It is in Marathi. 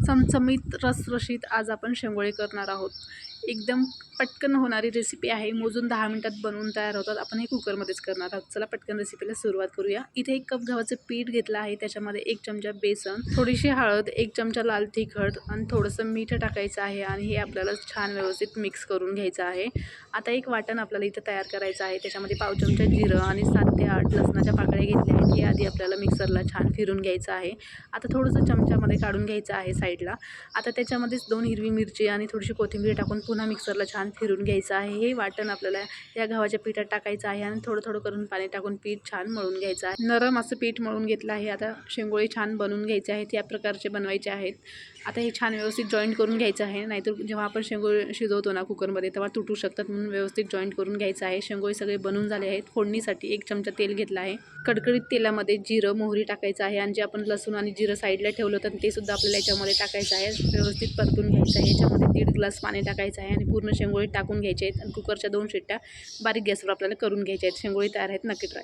चमचमीत रसरशीत आज आपण शेंगोळे करणार आहोत. एकदम पटकन होणारी रेसिपी आहे. मोजून 10 मिनिटात बनवून तयार होतात. आपण हे कुकरमध्येच करणार आहोत. चला पटकन रेसिपीला सुरुवात करूया. इथे 1 कप गव्हाचं पीठ घेतलं आहे. त्याच्यामध्ये 1 चमचा बेसन, थोडीशी हळद, 1 चमचा लाल तिखट आणि थोडंसं मीठ टाकायचं आहे आणि हे आपल्याला छान व्यवस्थित मिक्स करून घ्यायचं आहे. आता एक वाटण आपल्याला इथं तयार करायचं आहे. त्याच्यामध्ये पाव चमचा जिरं आणि 7 ते 8 लसणाच्या पाकळ्या घेतल्या आहेत. हे आधी आपल्याला मिक्सरला छान फिरून घ्यायचं आहे. आता थोडंसं चमच्यामध्ये काढून घ्यायचं आहे साईडला. आता त्याच्यामध्येच 2 हिरवी मिरची आणि थोडीशी कोथिंबीर टाकून पुन्हा मिक्सरला छान फिरून घ्यायचं आहे. हे वाटण आपल्याला या गव्हाच्या पिठात टाकायचं आहे आणि थोडं थोडं करून पाणी टाकून पीठ छान मळून घ्यायचं आहे. नरम असं पीठ मळून घेतलं आहे. आता शेंगोळे छान बनवून घ्यायचे आहेत. या प्रकारचे बनवायचे आहेत. आता हे छान व्यवस्थित जॉईंट करून घ्यायचं आहे. नाहीतर जेव्हा आपण शेंगोळे शिजवतो ना कुकरमध्ये तेव्हा तुटू शकतात, म्हणून व्यवस्थित जॉईंट करून घ्यायचं आहे. शेंगोळे सगळे बनवून झाले आहेत. फोडणीसाठी 1 चमचा तेल घेतलं आहे. कडकडीत तेलामध्ये जिरं, मोहरी टाकायचं आहे आणि जे आपण लसूण आणि जिरं साईडला ठेवलं होतं ते सुद्धा आपल्याला याच्यामध्ये टाकायचं आहे. व्यवस्थित परतून घ्यायचं आहे. याच्यामध्ये 1.5 ग्लास पाणी टाकायचं आहे आणि पूर्ण शेंगोळे टाकून घ्यायचे आहेत आणि कुकरच्या 2 शिट्ट्या बारीक गॅसवर आपल्याला करून घ्यायच्या आहेत. शेंगोळे तयार आहेत. नक्की ट्राय